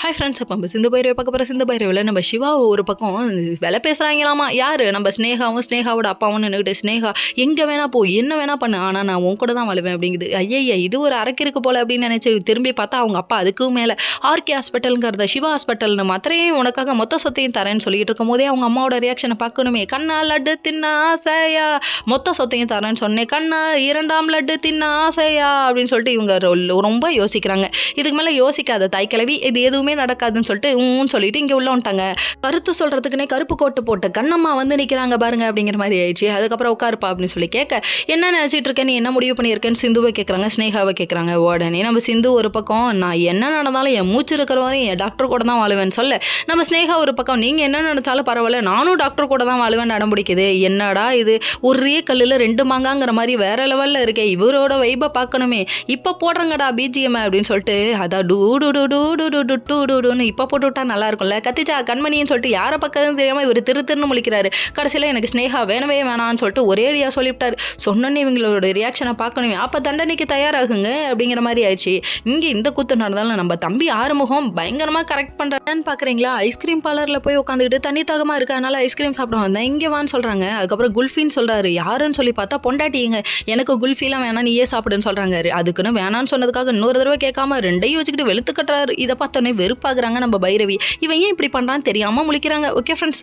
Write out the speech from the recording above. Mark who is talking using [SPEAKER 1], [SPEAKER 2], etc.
[SPEAKER 1] Hi friends, அப்போ நம்ம சிந்து பைரவி பார்க்க போகிற சிந்து பைரவியில் நம்ம சிவா ஒரு பக்கம் விலை பேசுகிறாங்களாமா. யார் நம்ம ஸ்னேகாவும் ஸ்னேகாவோட அப்பாவும் நின்றுக்கிட்டு, ஸ்னேகா எங்கே வேணா போ, என்ன வேணா பண்ணு, ஆனால் நான் உன் கூட தான் வாழுவேன் அப்படிங்குது. ஐயா இது ஒரு அரக்கிருக்கு போல் அப்படின்னு நினச்சி திரும்பி பார்த்தா அவங்க அப்பா அதுக்கும் மேலே ஆர்கே ஹாஸ்பிட்டலுங்கிறத சிவா ஹாஸ்பிட்டல்னு மாத்திரையும் உனக்காக மொத்த சொத்தையும் தரேன்னு சொல்லிட்டு இருக்கும் போதே அவங்க அம்மாவோட ரியாக்ஷனை பார்க்கணுமே. கண்ணா லட்டு தின்ன ஆசையா, மொத்த சொத்தையும் தரேன்னு சொன்னேன், கண்ணா 2ஆம் லட்டு தின்ன ஆசையா அப்படின்னு சொல்லிட்டு இவங்க ரொம்ப யோசிக்கிறாங்க. இதுக்கு மேலே யோசிக்காத தாய் கிழவி, இது எதுவுமே நடக்காதுன்னு சொல்லிட்டு சொல்லிட்டு இங்கே உள்ள வந்துட்டாங்க. கருத்து சொல்றதுக்குன்னே கருப்பு கோட்டு போட்டு கண்ணம்மா வந்து நிற்கிறாங்க பாருங்க அப்படிங்கிற மாதிரி ஆயிடுச்சு. அதுக்கப்புறம் உட்காருப்பா அப்படின்னு சொல்லி கேட்க, என்ன நினச்சிட்டு இருக்கேன், நீ என்ன முடிவு பண்ணியிருக்கேன்னு சிந்துவை கேட்குறாங்க, ஸ்னேகாவை கேட்குறாங்க. உடனே நம்ம சிந்து ஒரு பக்கம், நான் என்ன நடந்தாலும் என் மூச்சு இருக்கிற வரையும் என் டாக்டர் கூட தான் வாழுவேன்னு சொல்ல, நம்ம ஸ்னேகா ஒரு பக்கம், நீங்கள் என்ன நினச்சாலும் பரவாயில்ல, நானும் டாக்டர் கூட தான் வாழுவேன் அடம்பிடிக்குது. என்னடா இது, ஒரே கல்லில் 2 மாங்காங்கிற மாதிரி வேற லெவலில் இருக்கே, இவரோட வைபை பார்க்கணுமே, இப்போ போடுறங்கடா பிஜிஎம் அப்படின்னு சொல்லிட்டு அதான் டூ டூ டூ டூ டூ டூ டூ டூ டூன்னு இப்போ போட்டு விட்டா நல்லா இருக்கும்ல, கத்திச்சா கண்மணின்னு சொல்லிட்டு யாரை பக்கம் தெரியாமல் இவர் திருன்னு முழிக்கிறாரு. கடைசியில் எனக்கு ஸ்னேகா வேணவே வேணான்னு சொல்லிட்டு ஒரே அடியா சொல்லிவிட்டார். சொன்னோன்னே இவங்களோட ரியாக்ஷனை பார்க்கணுமே, அப்போ தண்டனைக்கு தயாராகுங்க அப்படிங்கிற மாதிரி ஆயிடுச்சு. இங்கே இந்த கூத்து நடந்தாலும் நம்ம தம்பி ஆறுமுகம் பயங்கரமாக கரெக்ட் பண்ணுறான்னு பார்க்குறீங்களா. ஐஸ்கிரீம் பார்லரில் போய் உட்காந்துக்கிட்டு தண்ணி தாகமாக இருக்கு, அதனால ஐஸ்கிரீம் சாப்பிட வந்தேன், இங்கே வான்னு சொல்கிறாங்க. அதுக்கப்புறம் குல்ஃபின்னு சொல்கிறாரு. யாருன்னு சொல்லி பார்த்தா பொண்டாட்டிங்க, எனக்கு குல்ஃபிலாம் வேணாம் நீயே சாப்பிடுன்னு சொல்கிறாங்க. அதுக்குன்னு வேணான்னு சொன்னதுக்காக இன்னொரு தடவை கேட்காம 2ஐயும் வச்சுக்கிட்டு வெளுத்து கட்டுறாரு. இதை பார்த்தோன்னே வெறுப்பாகிறாங்க நம்ம பைரவி. இவன் ஏன் இப்படி பண்ணுறான்னு தெரியாமல் முழிக்கிறாங்க. Okay friends.